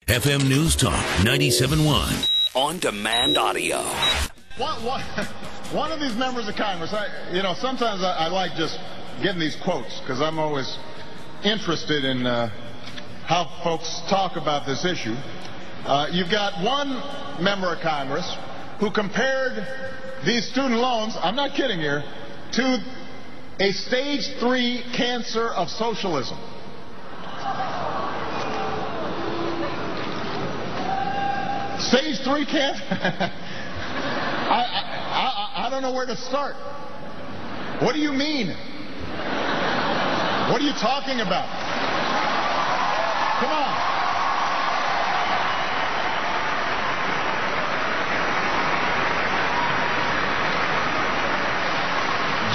FM News Talk 97.1. On-demand audio. One of these members of Congress, sometimes I like just getting these quotes because I'm always interested in how folks talk about this issue. You've got one member of Congress who compared these student loans, I'm not kidding here, to a stage 3 cancer of socialism. Stage 3 cancer? I don't know where to start. What do you mean? What are you talking about? Come on.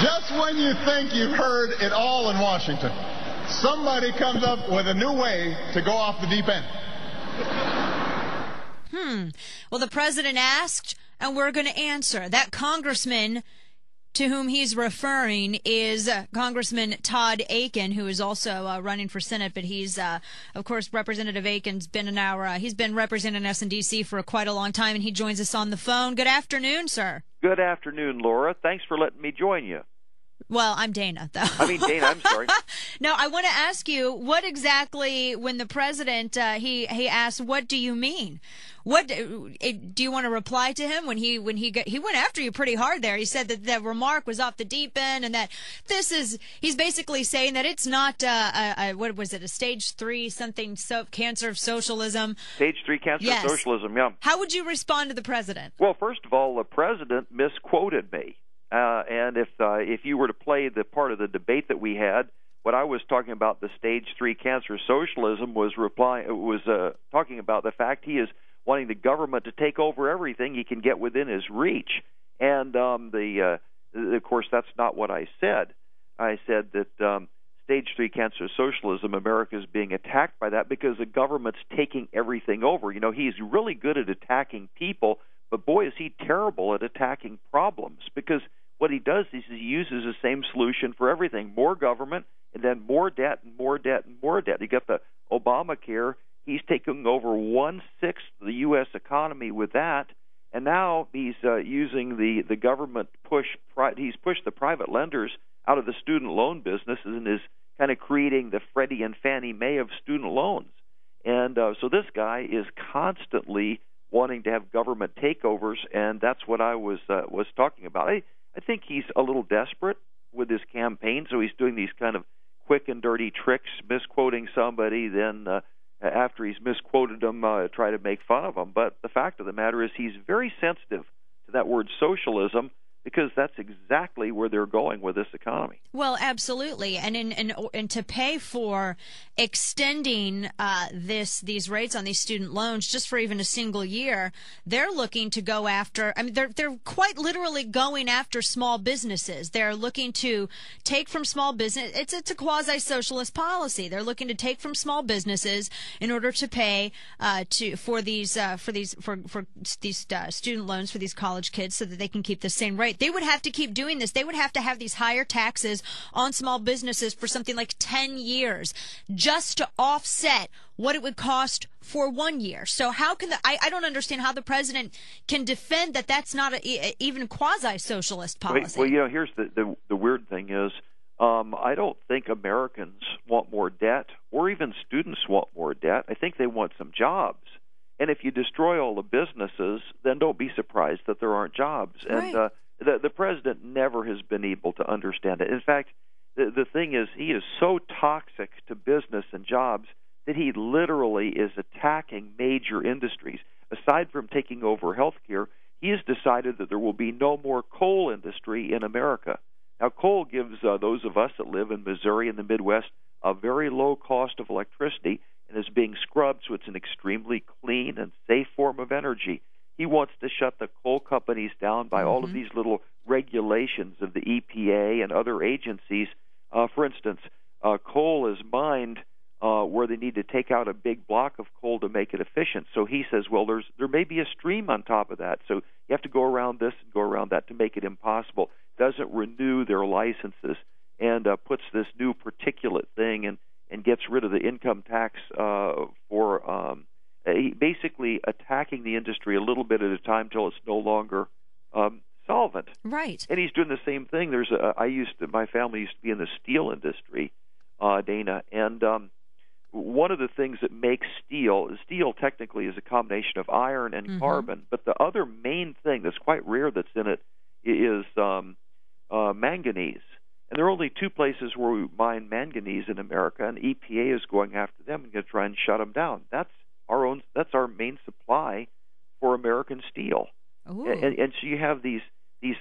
Just when you think you've heard it all in Washington, somebody comes up with a new way to go off the deep end. Well, the president asked, and we're going to answer. That congressman to whom he's referring is Congressman Todd Akin, who is also running for Senate. But he's, of course, Representative Akin's been he's been representing us in D.C. for quite a long time, and he joins us on the phone. Good afternoon, sir. Good afternoon, Laura. Thanks for letting me join you. Well, I'm Dana, though. Dana, I'm sorry. No, I want to ask you, what exactly, when the president, he asked, what do you mean? What do you want to reply to him when he went after you pretty hard there? He said that the remark was off the deep end, and that he's basically saying that it's not what was it, a stage 3 something cancer of socialism? Stage 3 cancer of socialism, yeah. How would you respond to the president? Well, first of all, the president misquoted me. And if you were to play the part of the debate that we had, what I was talking about, the stage 3 cancer socialism, was talking about the fact he is wanting the government to take over everything he can get within his reach. And of course, that's not what I said. I said that stage 3 cancer socialism, America is being attacked by that because the government's taking everything over. You know, he's really good at attacking people, but boy, is he terrible at attacking problems, because what he does is he uses the same solution for everything: more government, and then more debt, and more debt, and more debt. You got the Obamacare. He's taking over 1/6 of the U.S. economy with that, and now he's using the government push. He's pushed the private lenders out of the student loan business and is kind of creating the Freddie and Fannie Mae of student loans. And so this guy is constantly wanting to have government takeovers, and that's what I was talking about. I think he's a little desperate with his campaign, so he's doing these kind of quick and dirty tricks, misquoting somebody, then after he's misquoted them, try to make fun of them. But the fact of the matter is he's very sensitive to that word socialism, because that's exactly where they're going with this economy. Well, absolutely, and to pay for extending these rates on these student loans just for even a single year, they're looking to go after. I mean, they're quite literally going after small businesses. They're looking to take from small business. It's a quasi-socialist policy. They're looking to take from small businesses in order to pay for these student loans for these college kids, so that they can keep the same rate. They would have to keep doing this. They would have to have these higher taxes on small businesses for something like 10 years just to offset what it would cost for 1 year. So how can I don't understand how the president can defend that that's not even quasi-socialist policy. Well, here's the weird thing is, I don't think Americans want more debt, or even students want more debt. I think they want some jobs. And if you destroy all the businesses, then don't be surprised that there aren't jobs. Right. And the president never has been able to understand it. In fact, the thing is, he is so toxic to business and jobs that he literally is attacking major industries. Aside from taking over health care, he has decided that there will be no more coal industry in America. Now, coal gives those of us that live in Missouri and the Midwest a very low cost of electricity, and is being scrubbed, so it's an extremely clean and safe form of energy. He wants to shut the coal companies down by all of these little regulations of the EPA and other agencies. For instance, coal is mined where they need to take out a big block of coal to make it efficient. So he says, well, there may be a stream on top of that, so you have to go around this and go around that to make it impossible. Doesn't renew their licenses, and puts this new particulate thing and gets rid of the income tax for basically attacking the industry a little bit at a time till it's no longer solvent. Right. And he's doing the same thing. My family used to be in the steel industry, Dana, and one of the things that makes steel technically is a combination of iron and carbon, but the other main thing that's quite rare that's in it is manganese. And there are only two places where we mine manganese in America, and EPA is going after them and going to try and shut them down. That's our main supply for American steel. And so you have these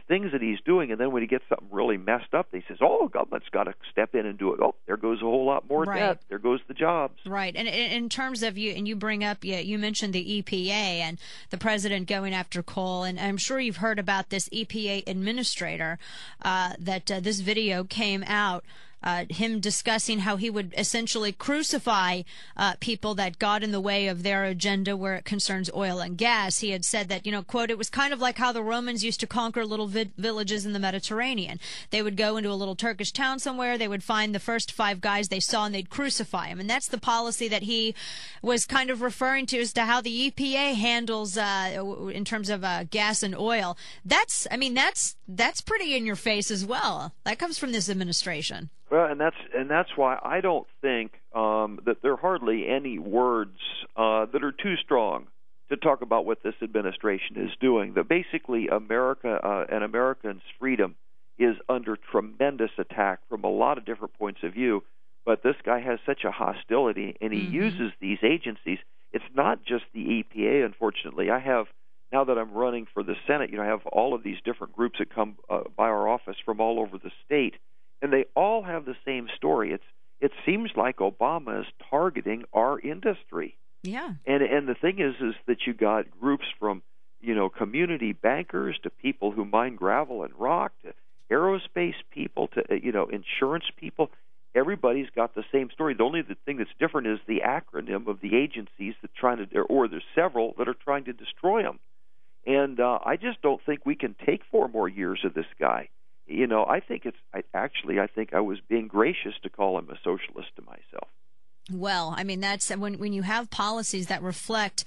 things that he's doing, and then when he gets something really messed up, he says, "Oh, government's got to step in and do it." Oh, there goes a whole lot more debt. There goes the jobs. Right. And in terms of you bring up, you mentioned the EPA and the president going after coal, and I'm sure you've heard about this EPA administrator that this video came out. Him discussing how he would essentially crucify people that got in the way of their agenda where it concerns oil and gas. He had said that, quote, it was kind of like how the Romans used to conquer little villages in the Mediterranean. They would go into a little Turkish town somewhere, they would find the first 5 guys they saw, and they'd crucify them. And that's the policy that he was kind of referring to as to how the EPA handles in terms of gas and oil. That's pretty in your face as well. That comes from this administration. Well, and that's why I don't think that there are hardly any words that are too strong to talk about what this administration is doing. That basically America and Americans' freedom is under tremendous attack from a lot of different points of view. But this guy has such a hostility, and he uses these agencies. It's not just the EPA, unfortunately. Now that I'm running for the Senate, I have all of these different groups that come by our office from all over the state. And they all have the same story. It seems like Obama is targeting our industry. Yeah. And the thing is that you got groups from, community bankers to people who mine gravel and rock to aerospace people to, insurance people. Everybody's got the same story. The only thing that's different is the acronym of the agencies that there's several that are trying to destroy them. And I just don't think we can take 4 more years of this guy. I think I think I was being gracious to call him a socialist to myself. Well, that's when you have policies that reflect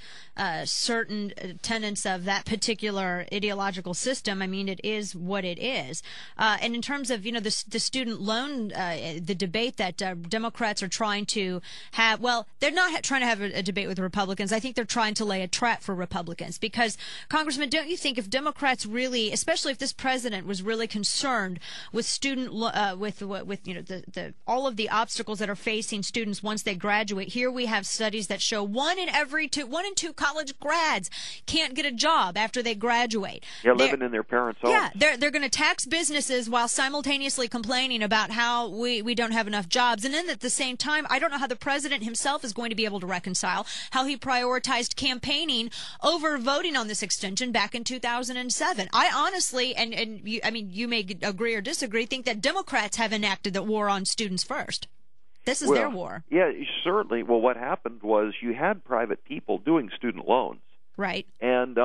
certain tenets of that particular ideological system. It is what it is. And in terms of the student loan, the debate that Democrats are trying to have. Well, they're not trying to have a debate with Republicans. I think they're trying to lay a trap for Republicans because, Congressman, don't you think if Democrats really, especially if this president was really concerned with student with all of the obstacles that are facing students once they graduate. Here we have studies that show 1 in 2 college grads can't get a job after they graduate. Yeah, living in their parents' homes. Yeah, they're going to tax businesses while simultaneously complaining about how we don't have enough jobs. And then at the same time, I don't know how the president himself is going to be able to reconcile how he prioritized campaigning over voting on this extension back in 2007. I honestly, and you may agree or disagree, think that Democrats have enacted the war on students first. This is their war. Yeah, certainly. Well, what happened was you had private people doing student loans. Right. And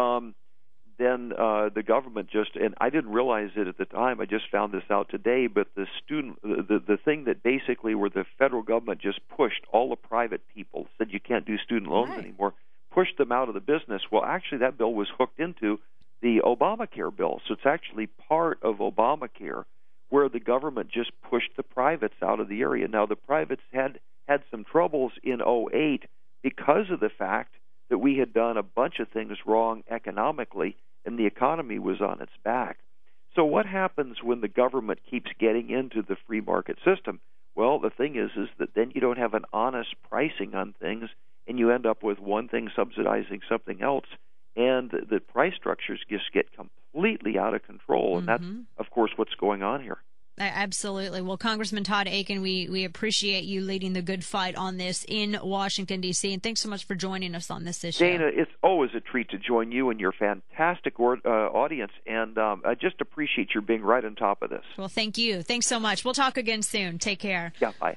then the government and I didn't realize it at the time, I just found this out today, but the thing that basically where the federal government just pushed all the private people, said you can't do student loans anymore, pushed them out of the business. Well, actually that bill was hooked into the Obamacare bill. So it's actually part of Obamacare, where the government just pushed the privates out of the area. Now, the privates had some troubles in 2008 because of the fact that we had done a bunch of things wrong economically, and the economy was on its back. So what happens when the government keeps getting into the free market system? Well, the thing is that then you don't have an honest pricing on things, and you end up with one thing subsidizing something else, and the price structures just get completely out of control, and that's, of course, what's going on here. Absolutely. Well, Congressman Todd Akin, we appreciate you leading the good fight on this in Washington, D.C., and thanks so much for joining us on this issue. Dana, it's always a treat to join you and your fantastic audience, and I just appreciate your being right on top of this. Well, thank you. Thanks so much. We'll talk again soon. Take care. Yeah, bye.